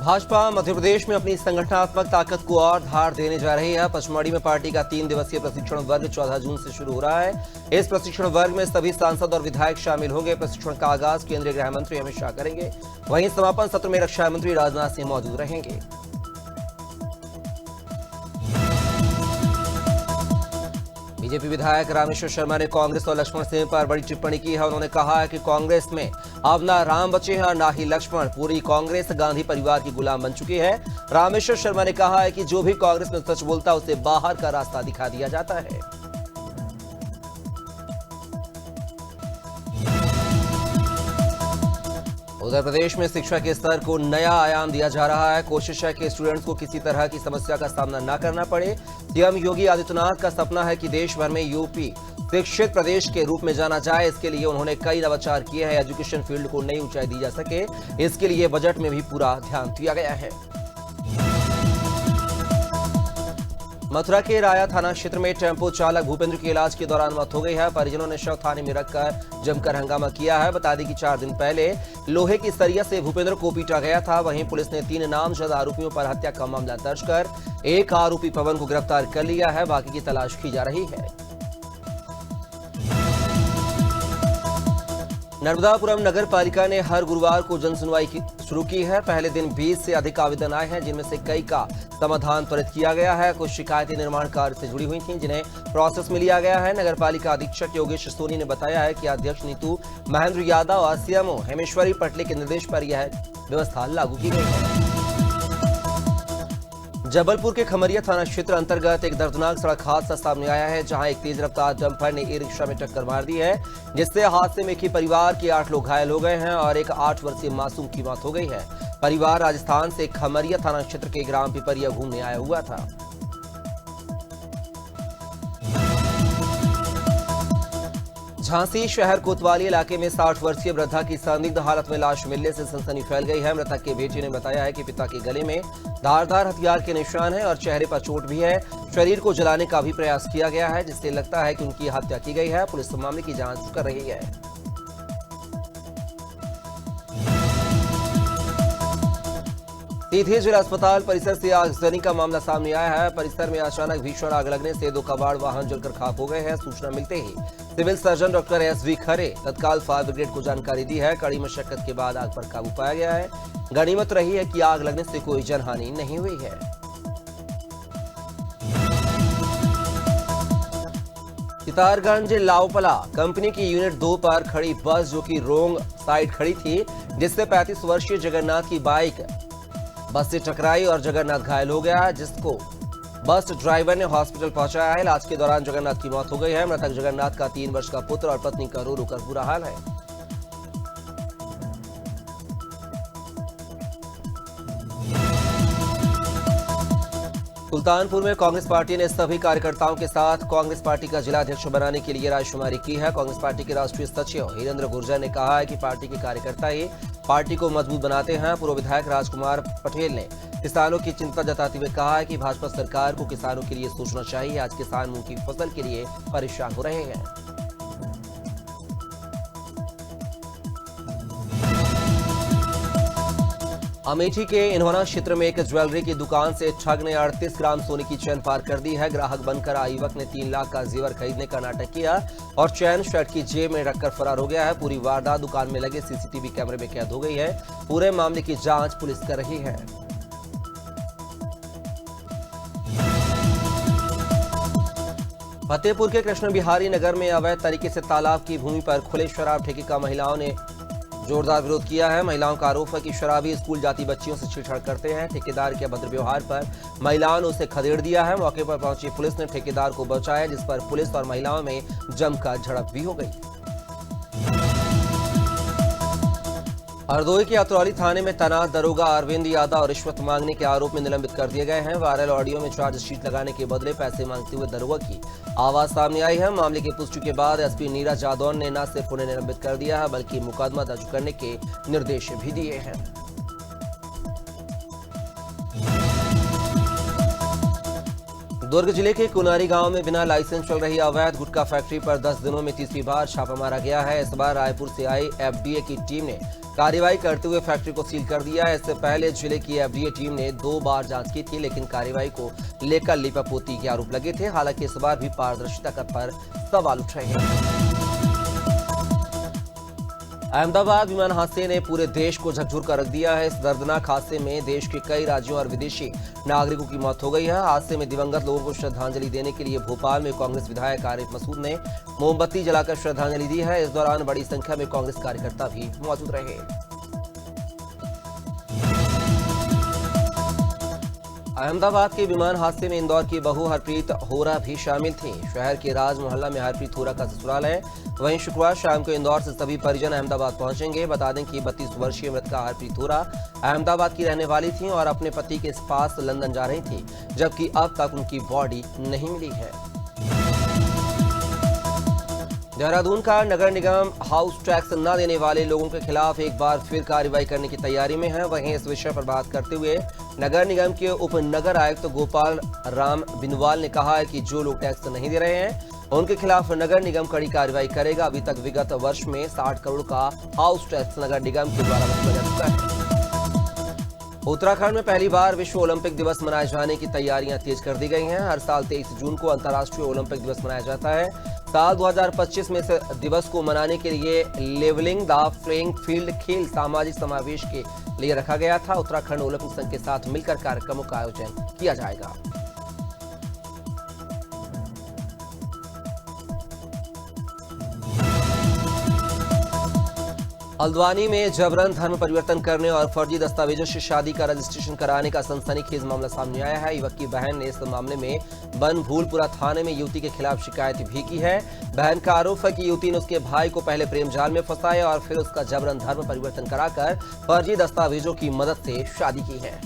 भाजपा मध्य प्रदेश में अपनी संगठनात्मक ताकत को और धार देने जा रही है। पचमढ़ी में पार्टी का 3 दिवसीय प्रशिक्षण वर्ग 14 जून से शुरू हो रहा है। इस प्रशिक्षण वर्ग में सभी सांसद और विधायक शामिल होंगे। प्रशिक्षण का आगाज केंद्रीय गृह मंत्री अमित शाह करेंगे। वहीं समापन सत्र में रक्षा मंत्री राजनाथ सिंह मौजूद रहेंगे। बीजेपी विधायक रामेश्वर शर्मा ने कांग्रेस और लक्ष्मण सिंह पर बड़ी टिप्पणी की है। उन्होंने कहा है कि कांग्रेस में अब ना राम बचे हैं और ना ही लक्ष्मण। पूरी कांग्रेस गांधी परिवार की गुलाम बन चुकी है। रामेश्वर शर्मा ने कहा है कि जो भी कांग्रेस में सच बोलता है उसे बाहर का रास्ता दिखा दिया जाता है। उत्तर प्रदेश में शिक्षा के स्तर को नया आयाम दिया जा रहा है। कोशिश है कि स्टूडेंट्स को किसी तरह की समस्या का सामना न करना पड़े। सीएम योगी आदित्यनाथ का सपना है कि देश भर में यूपी शिक्षित प्रदेश के रूप में जाना जाए। इसके लिए उन्होंने कई नवाचार किए हैं। एजुकेशन फील्ड को नई ऊंचाई दी जा सके, इसके लिए बजट में भी पूरा ध्यान दिया गया है। मथुरा के राया थाना क्षेत्र में टेम्पो चालक भूपेंद्र की इलाज के दौरान मौत हो गई है। परिजनों ने शव थाने में रखकर जमकर हंगामा किया है। बता दें कि 4 दिन पहले लोहे की सरिया से भूपेंद्र को पीटा गया था। वहीं पुलिस ने 3 नामजद आरोपियों पर हत्या का मामला दर्ज कर एक आरोपी पवन को गिरफ्तार कर लिया है। बाकी की तलाश की जा रही है। नर्मदापुरम नगर पालिका ने हर गुरुवार को जन सुनवाई शुरू की है। पहले दिन 20 से अधिक आवेदन आए हैं, जिनमें से कई का समाधान त्वरित किया गया है। कुछ शिकायतें निर्माण कार्य से जुड़ी हुई थीं, जिन्हें प्रोसेस में लिया गया है। नगर पालिका अधीक्षक योगेश सोनी ने बताया है कि अध्यक्ष नीतू महेंद्र यादव और सीएमओ हेमेश्वरी पटले के निर्देश पर यह व्यवस्था लागू की गई है। जबलपुर के खमरिया थाना क्षेत्र अंतर्गत एक दर्दनाक सड़क हादसा सामने आया है, जहां एक तेज रफ्तार डंपर ने ई-रिक्शा में टक्कर मार दी है, जिससे हादसे में एक ही परिवार के 8 लोग घायल हो गए हैं और एक 8 वर्षीय मासूम की मौत हो गई है। परिवार राजस्थान से खमरिया थाना क्षेत्र के ग्राम पिपरिया घूमने आया हुआ था। झांसी शहर कोतवाली इलाके में 60 वर्षीय वृद्धा की संदिग्ध हालत में लाश मिलने से सनसनी फैल गई है। मृतक के बेटे ने बताया है कि पिता के गले में धारदार हथियार के निशान हैं और चेहरे पर चोट भी है। शरीर को जलाने का भी प्रयास किया गया है, जिससे लगता है कि उनकी हत्या की गई है। पुलिस मामले की जांच कर रही है। सीधे जिला अस्पताल परिसर से आगजनी का मामला सामने आया है। परिसर में अचानक भीषण आग लगने से 2 कबाड़ वाहन जलकर खाक हो गए हैं। सूचना मिलते ही सिविल सर्जन डॉक्टर एसवी खरे तत्काल फायर ब्रिगेड को जानकारी दी है। कड़ी मशक्कत के बाद आग पर काबू पाया गया है। गनीमत रही है कि आग लगने से कोई जनहानि नहीं हुई है। सितारगंज लावपला कंपनी की यूनिट 2 पर खड़ी बस, जो कि रोंग साइड खड़ी थी, जिससे 35 वर्षीय जगन्नाथ की बाइक बस से टकराई और जगन्नाथ घायल हो गया, जिसको बस ड्राइवर ने हॉस्पिटल पहुंचाया है। इलाज के दौरान जगन्नाथ की मौत हो गई है। मृतक जगन्नाथ का 3 वर्ष का पुत्र और पत्नी का रो रो कर बुरा हाल है। सुल्तानपुर में कांग्रेस पार्टी ने सभी कार्यकर्ताओं के साथ कांग्रेस पार्टी का जिलाध्यक्ष बनाने के लिए रायशुमारी की है। कांग्रेस पार्टी के राष्ट्रीय सचिव हिरेंद्र गुर्जर ने कहा है कि पार्टी के कार्यकर्ता ही पार्टी को मजबूत बनाते हैं। पूर्व विधायक राजकुमार पटेल ने किसानों की चिंता जताते हुए कहा है कि भाजपा सरकार को किसानों के लिए सोचना चाहिए। आज किसान मूंग की फसल के लिए परेशान हो रहे हैं। अमेठी के इन्होना क्षेत्र में एक ज्वेलरी की दुकान से ठग ने 38 ग्राम सोने की चैन पार कर दी है। ग्राहक बनकर आए युवक ने 3 लाख का जेवर खरीदने का नाटक किया और चैन शर्ट की जेब में रखकर फरार हो गया है। पूरी वारदात दुकान में लगे सीसीटीवी कैमरे में कैद हो गई है। पूरे मामले की जांच पुलिस कर रही है। फतेहपुर के कृष्ण बिहारी नगर में अवैध तरीके से तालाब की भूमि पर खुले शराब ठेके का महिलाओं ने जोरदार विरोध किया है। महिलाओं का आरोप है कि शराबी स्कूल जाती बच्चियों से छेड़छाड़ करते हैं। ठेकेदार के अभद्र व्यवहार पर महिलाओं ने उसे खदेड़ दिया है। मौके पर पहुंची पुलिस ने ठेकेदार को बचाया, जिस पर पुलिस और महिलाओं में जमकर झड़प भी हो गई। हरदोई के अतरौली थाने में तैनात दरोगा अरविंद यादव रिश्वत मांगने के आरोप में निलंबित कर दिए गए हैं। वायरल ऑडियो में चार्जशीट लगाने के बदले पैसे मांगते हुए दरोगा की आवाज सामने आई है। मामले की पुष्टि के बाद एसपी नीरज जादौन ने न सिर्फ उन्हें निलंबित कर दिया है, बल्कि मुकदमा दर्ज करने के निर्देश भी दिए हैं। दुर्ग जिले के कुनारी गांव में बिना लाइसेंस चल रही अवैध गुटखा फैक्ट्री पर 10 दिनों में तीसरी बार छापा मारा गया है। इस बार रायपुर से आई एफडीए की टीम ने कार्रवाई करते हुए फैक्ट्री को सील कर दिया है। इससे पहले जिले की एफडीए टीम ने 2 बार जांच की थी, लेकिन कार्रवाई को लेकर लीपापोती के आरोप लगे थे। हालांकि इस बार भी पारदर्शिता पर सवाल उठ रहे हैं। अहमदाबाद विमान हादसे ने पूरे देश को झकझोर कर रख दिया है। इस दर्दनाक हादसे में देश के कई राज्यों और विदेशी नागरिकों की मौत हो गई है। हादसे में दिवंगत लोगों को श्रद्धांजलि देने के लिए भोपाल में कांग्रेस विधायक आरिफ मसूद ने मोमबत्ती जलाकर श्रद्धांजलि दी है। इस दौरान बड़ी संख्या में कांग्रेस कार्यकर्ता भी मौजूद रहे। अहमदाबाद के विमान हादसे में इंदौर की बहू हरप्रीत होरा भी शामिल थी। शहर के राज मोहल्ला में हरप्रीत होरा का ससुराल है। वहीं शुक्रवार शाम को इंदौर से सभी परिजन अहमदाबाद पहुंचेंगे। बता दें कि 32 वर्षीय मृतका हरप्रीत होरा अहमदाबाद की रहने वाली थी और अपने पति के पास लंदन जा रही थी, जबकि अब तक उनकी बॉडी नहीं मिली है। देहरादून का नगर निगम हाउस टैक्स न देने वाले लोगों के खिलाफ एक बार फिर कार्रवाई करने की तैयारी में है। वहीं इस विषय पर बात करते हुए नगर निगम के उप नगर आयुक्त गोपाल राम बिनवाल ने कहा है कि जो लोग टैक्स नहीं दे रहे हैं उनके खिलाफ नगर निगम कड़ी कार्रवाई करेगा। अभी तक विगत वर्ष में 60 करोड़ का हाउस टैक्स नगर निगम के द्वारा वसूला जा चुका है। उत्तराखंड में पहली बार विश्व ओलंपिक दिवस मनाए जाने की तैयारियां तेज कर दी गई हैं। हर साल 23 जून को अंतर्राष्ट्रीय ओलंपिक दिवस मनाया जाता है। साल 2025 में इस दिवस को मनाने के लिए लेवलिंग द प्लेइंग फील्ड खेल सामाजिक समावेश के लिए रखा गया था। उत्तराखंड ओलंपिक संघ के साथ मिलकर कार्यक्रमों का आयोजन किया जाएगा। हल्द्वानी में जबरन धर्म परिवर्तन करने और फर्जी दस्तावेजों से शादी का रजिस्ट्रेशन कराने का सनसनीखेज मामला सामने आया है। युवक की बहन ने इस मामले में बनभूलपुरा थाने में युवती के खिलाफ शिकायत भी की है। बहन का आरोप है कि युवती ने उसके भाई को पहले प्रेम जाल में फंसाया और फिर उसका जबरन धर्म परिवर्तन कराकर फर्जी दस्तावेजों की मदद से शादी की है।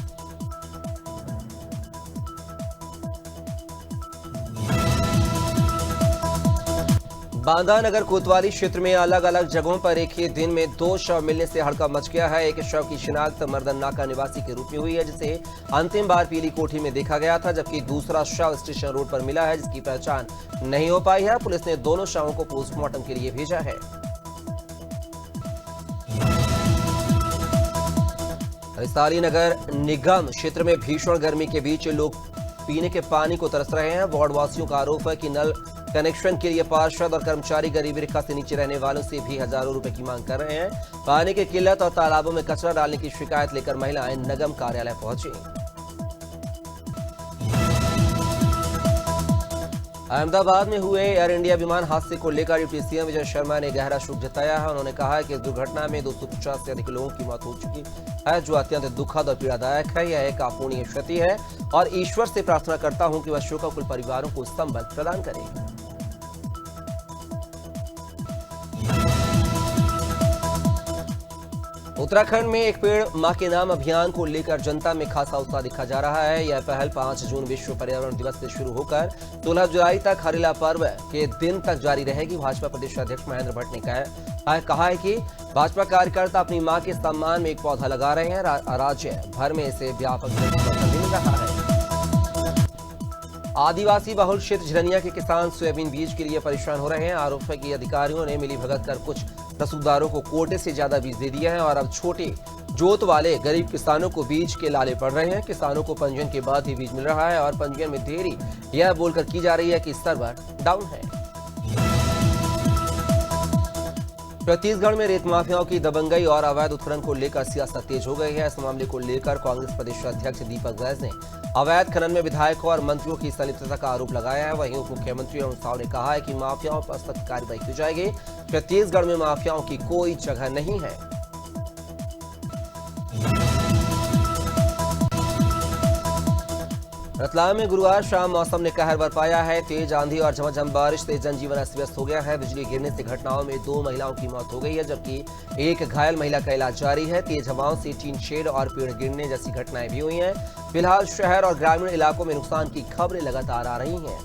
बांदा नगर कोतवाली क्षेत्र में अलग अलग जगहों पर एक ही दिन में 2 शव मिलने से हड़कंप मच गया है। एक शव की शिनाख्त मर्दन नाका निवासी के रूप में हुई है, जिसे अंतिम बार पीली कोठी में देखा गया था, जबकि दूसरा शव स्टेशन रोड पर मिला है, जिसकी पहचान नहीं हो पाई है। पुलिस ने दोनों शवों को पोस्टमार्टम के लिए भेजा है। वैशाली नगर निगम क्षेत्र में भीषण गर्मी के बीच लोग पीने के पानी को तरस रहे हैं। वार्ड वासियों का आरोप है कि नल कनेक्शन के लिए पार्षद और कर्मचारी गरीबी रेखा से नीचे रहने वालों से भी हजारों रुपए की मांग कर रहे हैं। पानी की किल्लत और तालाबों में कचरा डालने की शिकायत लेकर महिलाएं निगम कार्यालय पहुंची। अहमदाबाद में हुए एयर इंडिया विमान हादसे को लेकर डिप्टी सीएम विजय शर्मा ने गहरा शोक जताया है। उन्होंने कहा है कि इस दुर्घटना में 250 से अधिक लोगों की मौत हो चुकी है, जो अत्यंत दुखद और पीड़ादायक है। यह एक अपूर्णीय क्षति है और ईश्वर से प्रार्थना करता हूं कि वह शोकाकुल परिवारों को संबल प्रदान करे। उत्तराखंड में एक पेड़ मां के नाम अभियान को लेकर जनता में खासा उत्साह दिखा जा रहा है। यह पहल 5 जून विश्व पर्यावरण दिवस से शुरू होकर 16 जुलाई तक हरेला पर्व के दिन तक जारी रहेगी। भाजपा प्रदेश अध्यक्ष महेंद्र भट्ट ने कहा है कि भाजपा कार्यकर्ता अपनी मां के सम्मान में एक पौधा लगा रहे हैं। राज्य भर में इसे व्यापक समर्थन मिल रहा है। आदिवासी बहुल क्षेत्र झरनिया के किसान सोयाबीन बीज के लिए परेशान हो रहे हैं। आरोप है कि अधिकारियों ने मिलीभगत कर कुछ रसूखदारों को कोटे से ज्यादा बीज दे दिया है और अब छोटे जोत वाले गरीब किसानों को बीज के लाले पड़ रहे हैं। किसानों को पंजीयन के बाद ही बीज मिल रहा है और पंजीयन में देरी यह बोलकर की जा रही है कि सर्वर डाउन है। छत्तीसगढ़ में रेत माफियाओं की दबंगई और अवैध उत्खनन को लेकर सियासत तेज हो गई है। इस मामले को लेकर कांग्रेस प्रदेश अध्यक्ष दीपक बैज ने अवैध खनन में विधायकों और मंत्रियों की संलिप्तता का आरोप लगाया है। वहीं उप मुख्यमंत्री अरुण साव ने कहा है कि माफियाओं पर सख्त कार्रवाई की जाएगी। छत्तीसगढ़ में माफियाओं की कोई जगह नहीं है। रतलाम में गुरुवार शाम मौसम ने कहर बरपाया है। तेज आंधी और झमाझम बारिश से जनजीवन अस्त व्यस्त हो गया है। बिजली गिरने से घटनाओं में 2 महिलाओं की मौत हो गई है, जबकि एक घायल महिला का इलाज जारी है। तेज हवाओं से टीन शेड और पेड़ गिरने जैसी घटनाएं भी हुई हैं। फिलहाल शहर और ग्रामीण इलाकों में नुकसान की खबरें लगातार आ रही हैं।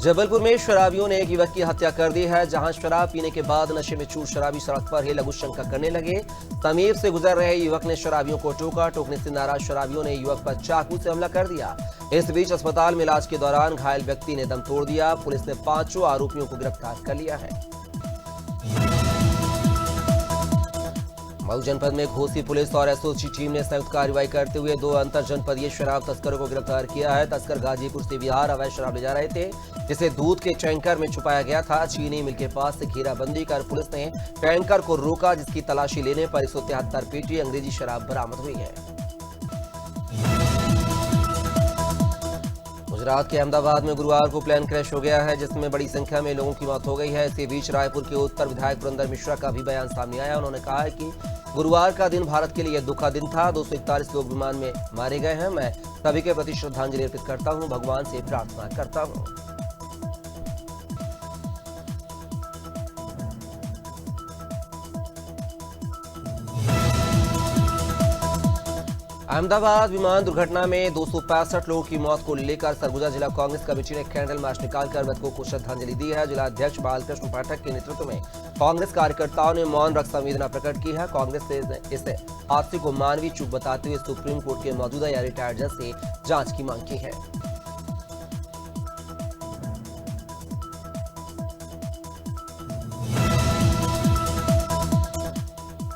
जबलपुर में शराबियों ने एक युवक की हत्या कर दी है। जहां शराब पीने के बाद नशे में चूर शराबी सड़क पर ही लघु शंका करने लगे। समीप से गुजर रहे युवक ने शराबियों को टोका। टोकने से नाराज शराबियों ने युवक पर चाकू से हमला कर दिया। इस बीच अस्पताल में इलाज के दौरान घायल व्यक्ति ने दम तोड़ दिया। पुलिस ने 5 आरोपियों को गिरफ्तार कर लिया है। मऊ जनपद में घोसी पुलिस और एसओजी टीम ने संयुक्त कार्रवाई करते हुए 2 अंतर जनपदीय शराब तस्करों को गिरफ्तार किया है। तस्कर गाजीपुर से बिहार अवैध शराब ले जा रहे थे, जिसे दूध के टैंकर में छुपाया गया था। चीनी मिल के पास से घेराबंदी कर पुलिस ने टैंकर को रोका, जिसकी तलाशी लेने पर 173 पेटी अंग्रेजी शराब बरामद हुई है। गुजरात के अहमदाबाद में गुरुवार को प्लेन क्रैश हो गया है, जिसमें बड़ी संख्या में लोगों की मौत हो गई है। इसी बीच रायपुर के उत्तर विधायक पुरंदर मिश्रा का भी बयान सामने आया। उन्होंने कहा है कि गुरुवार का दिन भारत के लिए दुख का दिन था। 241 लोग विमान में मारे गए हैं। मैं सभी के प्रति श्रद्धांजलि अर्पित करता हूं, भगवान से प्रार्थना करता हूं। अहमदाबाद विमान दुर्घटना में 265 लोगों की मौत को लेकर सरगुजा जिला कांग्रेस कमेटी ने कैंडल मार्च निकालकर मृतकों को श्रद्धांजलि दी है। जिला अध्यक्ष बालकृष्ण पाठक के नेतृत्व में कांग्रेस कार्यकर्ताओं ने मौन रख संवेदना प्रकट की है। कांग्रेस ने इस हादसे को मानवीय चूक बताते हुए सुप्रीम कोर्ट के मौजूदा या रिटायर्ड जज से जांच की मांग की है।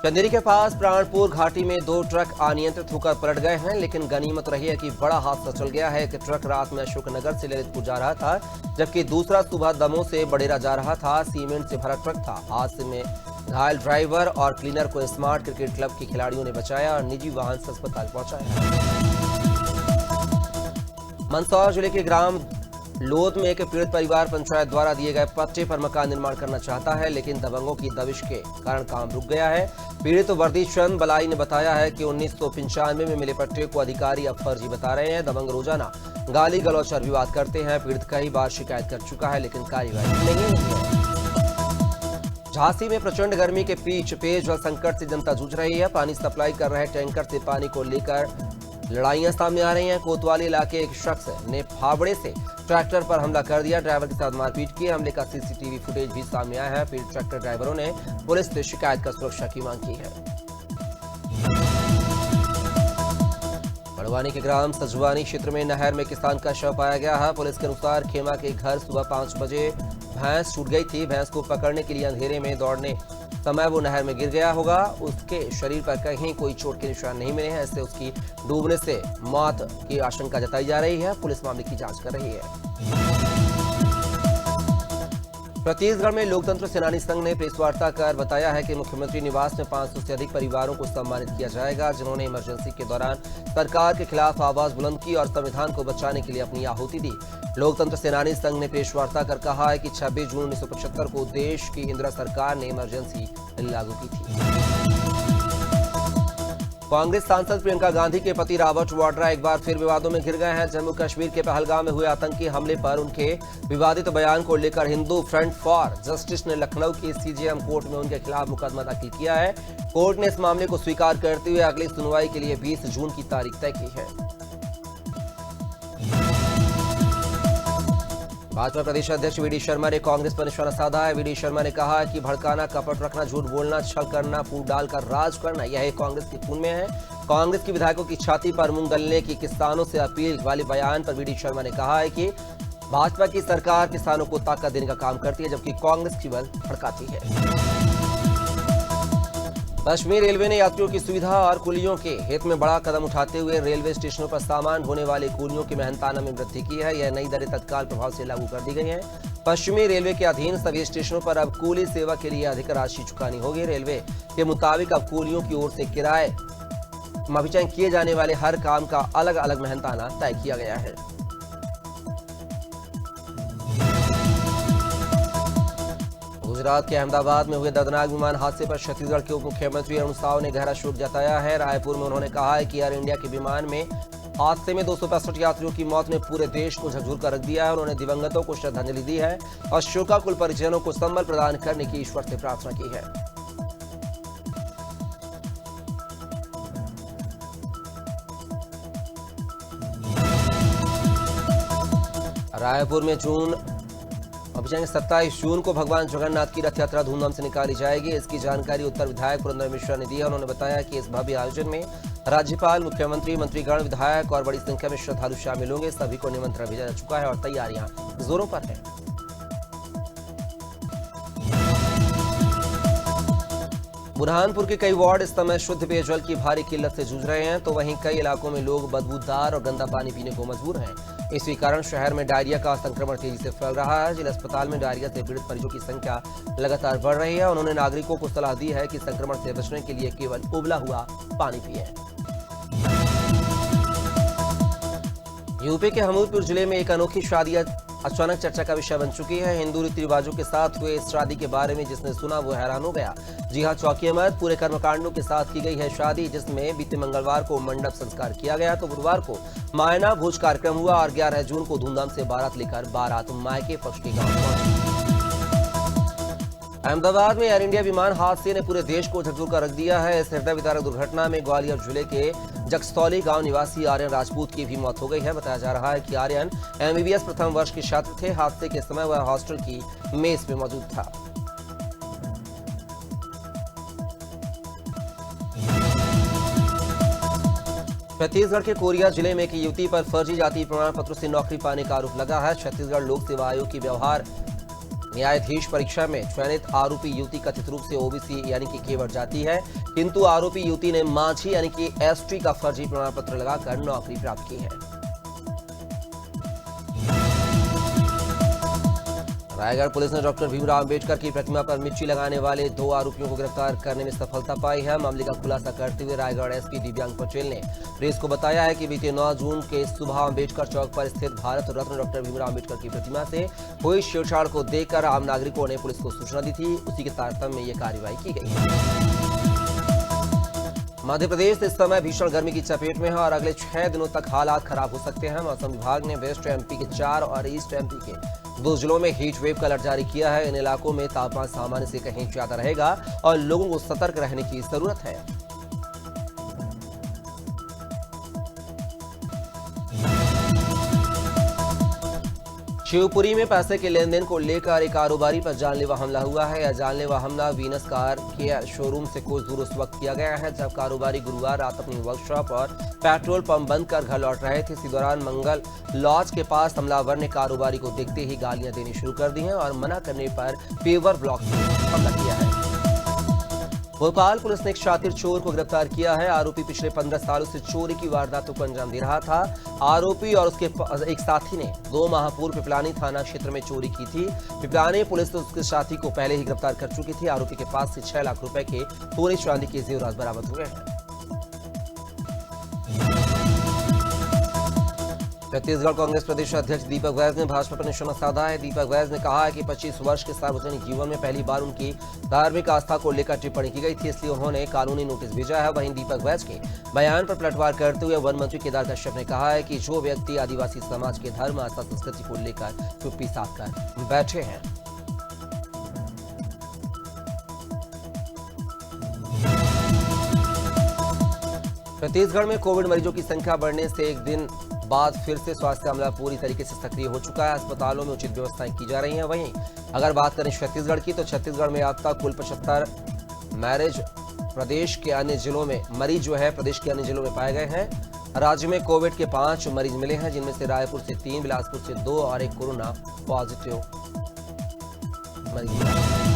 चंदेरी के पास प्राणपुर घाटी में 2 ट्रक अनियंत्रित होकर पलट गए हैं, लेकिन गनीमत रही है कि बड़ा हादसा चल गया है। एक ट्रक रात में अशोकनगर से ललितपुर जा रहा था, जबकि दूसरा सुबह दमोह से बडेरा जा रहा था। सीमेंट से भरा ट्रक था। हादसे में घायल ड्राइवर और क्लीनर को स्मार्ट क्रिकेट क्लब के खिलाड़ियों ने बचाया और निजी वाहन से अस्पताल पहुंचाया। मंदसौर जिले के ग्राम लोध में एक पीड़ित परिवार पंचायत द्वारा दिए गए पट्टे पर मकान निर्माण करना चाहता है, लेकिन दबंगों की दबिश के कारण काम रुक गया है। पीड़ित वर्दी चंद बलाई ने बताया है कि 1995 में मिले पट्टे को अधिकारी अब फर्जी बता रहे हैं। दबंग रोजाना गाली गलौच और विवाद करते हैं। पीड़ित कई बार शिकायत कर चुका है, लेकिन कार्रवाई नहीं हुई है। झांसी में प्रचंड गर्मी के बीच पेयजल संकट से जनता जूझ रही है। पानी सप्लाई कर रहे टैंकर से पानी को लेकर लड़ाइयां सामने आ रही हैं। कोतवाली इलाके एक शख्स ने फावड़े से ट्रैक्टर पर हमला कर दिया। ड्राइवर के साथ मारपीट की। हमले का सीसीटीवी फुटेज भी सामने आया है। पीड़ित ट्रैक्टर ड्राइवरों ने पुलिस से शिकायत कर सुरक्षा की मांग की है। बड़वानी के ग्राम सजवानी क्षेत्र में नहर में किसान का शव पाया गया है। पुलिस के अनुसार खेमा के घर सुबह 5 बजे भैंस छूट गई थी। भैंस को पकड़ने के लिए अंधेरे में दौड़ने समय वो नहर में गिर गया होगा। उसके शरीर पर कहीं कोई चोट के निशान नहीं मिले हैं। इससे उसकी डूबने से मौत की आशंका जताई जा रही है। पुलिस मामले की जांच कर रही है। छत्तीसगढ़ में लोकतंत्र सेनानी संघ ने प्रेस वार्ता कर बताया है कि मुख्यमंत्री निवास में 500 से अधिक परिवारों को सम्मानित किया जाएगा, जिन्होंने इमरजेंसी के दौरान सरकार के खिलाफ आवाज बुलंद की और संविधान को बचाने के लिए अपनी आहुति दी। लोकतंत्र सेनानी संघ ने प्रेस वार्ता कर कहा है कि 26 जून 1975 को देश की इंदिरा सरकार ने इमरजेंसी लागू की थी। कांग्रेस सांसद प्रियंका गांधी के पति रॉबर्ट वाड्रा एक बार फिर विवादों में घिर गए हैं। जम्मू कश्मीर के पहलगाम में हुए आतंकी हमले पर उनके विवादित बयान को लेकर हिंदू फ्रंट फॉर जस्टिस ने लखनऊ की सीजेएम कोर्ट में उनके खिलाफ मुकदमा दाखिल किया है। कोर्ट ने इस मामले को स्वीकार करते हुए अगली सुनवाई के लिए 20 जून की तारीख तय की है। भाजपा प्रदेश अध्यक्ष वीडी शर्मा ने कांग्रेस पर निशाना साधा है। वीडी शर्मा ने कहा कि भड़काना, कपट रखना, झूठ बोलना, छल करना, फूट डालकर राज करना यह कांग्रेस के खून में है। कांग्रेस के विधायकों की छाती पर मूंग दलने की किसानों से अपील वाले बयान पर वीडी शर्मा ने कहा है कि भाजपा की सरकार किसानों को ताकत देने का काम करती है, जबकि कांग्रेस केवल भड़काती है। पश्चिमी रेलवे ने यात्रियों की सुविधा और कुलियों के हित में बड़ा कदम उठाते हुए रेलवे स्टेशनों पर सामान ढोने वाले कुलियों की मेहनताना में वृद्धि की है। यह नई दरें तत्काल प्रभाव से लागू कर दी गई हैं। पश्चिमी रेलवे के अधीन सभी स्टेशनों पर अब कुली सेवा के लिए अधिक राशि चुकानी होगी। रेलवे के मुताबिक अब कुलियों की ओर से किराए माफीचाई किए जाने वाले हर काम का अलग अलग मेहनताना तय किया गया है। गुजरात के अहमदाबाद में हुए दर्दनाक विमान हादसे पर छत्तीसगढ़ के उप मुख्यमंत्री अरुण साव ने गहरा शोक जताया है। रायपुर में उन्होंने कहा है कि एयर इंडिया के विमान में हादसे में 265 यात्रियों की मौत ने पूरे देश को झकझोर कर रख दिया है। उन्होंने दिवंगतों को श्रद्धांजलि दी है और शोकाकुल परिजनों को संबल प्रदान करने की ईश्वर से प्रार्थना की है। रायपुर में जून अभी जाएंगे 27 जून को भगवान जगन्नाथ की रथ यात्रा धूमधाम से निकाली जाएगी। इसकी जानकारी उत्तर विधायक पुरंदर मिश्रा ने दी है। उन्होंने बताया कि इस भव्य आयोजन में राज्यपाल, मुख्यमंत्री, मंत्रीगण, विधायक और बड़ी संख्या में श्रद्धालु शामिल होंगे। सभी को निमंत्रण भेजा जा चुका है और तैयारियां जोरों पर है। बुरहानपुर के कई वार्ड इस समय शुद्ध पेयजल की भारी किल्लत से जूझ रहे हैं, तो वहीं कई इलाकों में लोग बदबूदार और गंदा पानी पीने को मजबूर हैं। इसी कारण शहर में डायरिया का संक्रमण तेजी से फैल रहा है। जिला अस्पताल में डायरिया से पीड़ित मरीजों की संख्या लगातार बढ़ रही है। उन्होंने नागरिकों को सलाह दी है कि संक्रमण से बचने के लिए केवल उबला हुआ पानी पिएं। यूपी के हमीरपुर जिले में एक अनोखी शादी अचानक चर्चा का विषय बन चुकी है। हिंदू रीति रिवाजों के साथ हुए इस शादी के बारे में जिसने सुना वो हैरान हो गया। जी हां, चौकी अहमद पूरे कर्मकांडों के साथ की गई है शादी, जिसमें बीते मंगलवार को मंडप संस्कार किया गया तो बुधवार को मायना भोज कार्यक्रम हुआ और 11 जून को धूमधाम से बारात लेकर बारात मायके पक्ष के गांव पहुंची। अहमदाबाद में एयर इंडिया विमान हादसे ने पूरे देश को झकझोर कर रख दिया है। इस हृदय विदारक दुर्घटना में ग्वालियर जिले के जगस्तौली गांव निवासी आर्यन राजपूत की भी मौत हो गई है। बताया जा रहा है कि आर्यन MBBS प्रथम वर्ष के छात्र थे। हादसे के समय वह हॉस्टल की मेस में मौजूद था। छत्तीसगढ़ के कोरिया जिले में एक युवती पर फर्जी जाति प्रमाण पत्र से नौकरी पाने का आरोप लगा है। छत्तीसगढ़ लोक सेवा आयोग की व्यवहार न्यायाधीश परीक्षा में चयनित आरोपी युवती कथित रूप से ओबीसी यानी कि केवट जाति है, किंतु आरोपी युवती ने माझी यानी कि ST का फर्जी प्रमाण पत्र लगाकर नौकरी प्राप्त की है। रायगढ़ पुलिस ने डॉक्टर भीमराव अंबेडकर की प्रतिमा पर मिर्ची लगाने वाले 2 आरोपियों को गिरफ्तार करने में सफलता पाई है। मामले का खुलासा करते हुए रायगढ़ SP दिव्यांग पटेल ने प्रेस को बताया है कि बीते 9 जून के सुबह अंबेडकर चौक पर स्थित भारत रत्न डॉक्टर भीमराव अंबेडकर की प्रतिमा से हुई छेड़छाड़ को देखकर आम नागरिकों ने पुलिस को सूचना दी थी। उसी के तारतम्य में यह कार्रवाई की गई है। मध्य प्रदेश इस समय भीषण गर्मी की चपेट में है और अगले 6 दिनों तक हालात खराब हो सकते हैं। मौसम विभाग ने वेस्ट MP के 4 और ईस्ट MP के 2 जिलों में हीट वेव का अलर्ट जारी किया है। इन इलाकों में तापमान सामान्य से कहीं ज्यादा रहेगा और लोगों को सतर्क रहने की जरूरत है। शिवपुरी में पैसे के लेन देन को लेकर एक कारोबारी पर जानलेवा हमला हुआ है। यह जानलेवा हमला वीनस कार के शोरूम से कुछ दूर उस वक्त किया गया है जब कारोबारी गुरुवार रात अपनी वर्कशॉप और पेट्रोल पंप बंद कर घर लौट रहे थे। इसी दौरान मंगल लॉज के पास हमलावर ने कारोबारी को देखते ही गालियां देनी शुरू कर दी हैं और मना करने पर पेवर ब्लॉक से हमला किया है। भोपाल पुलिस ने एक शातिर चोर को गिरफ्तार किया है। आरोपी पिछले 15 सालों से चोरी की वारदातों को अंजाम दे रहा था। आरोपी और उसके एक साथी ने 2 माह पूर्व पिपलानी थाना क्षेत्र में चोरी की थी। पिपलानी पुलिस तो उसके साथी को पहले ही गिरफ्तार कर चुकी थी। आरोपी के पास से 6 लाख रुपए के सोने चांदी के जेवरात बरामद हुए हैं। छत्तीसगढ़ कांग्रेस प्रदेश अध्यक्ष दीपक वैज ने भाजपा पर निशाना साधा है। दीपक वैज ने कहा है कि 25 वर्ष के सार्वजनिक जीवन में पहली बार उनकी धार्मिक आस्था को लेकर टिप्पणी की गई थी, इसलिए उन्होंने कानूनी नोटिस भेजा है। वहीं दीपक वैज के बयान पर पलटवार करते हुए वन मंत्री केदार कश्यप ने कहा है कि जो व्यक्ति आदिवासी समाज के धर्म, आस्था, संस्कृति को लेकर चुप्पी साध कर बैठे हैं। छत्तीसगढ़ में कोविड मरीजों की संख्या बढ़ने से एक दिन बाद फिर से स्वास्थ्य अमला पूरी तरीके से सक्रिय हो चुका है। अस्पतालों में उचित व्यवस्थाएं की जा रही हैं। वहीं अगर बात करें छत्तीसगढ़ की तो छत्तीसगढ़ में अब तक कुल 75 मरीज प्रदेश के अन्य जिलों में पाए गए हैं। राज्य में कोविड के 5 मरीज मिले हैं, जिनमें से रायपुर से 3, बिलासपुर से 2 और एक कोरोना पॉजिटिव मरीज।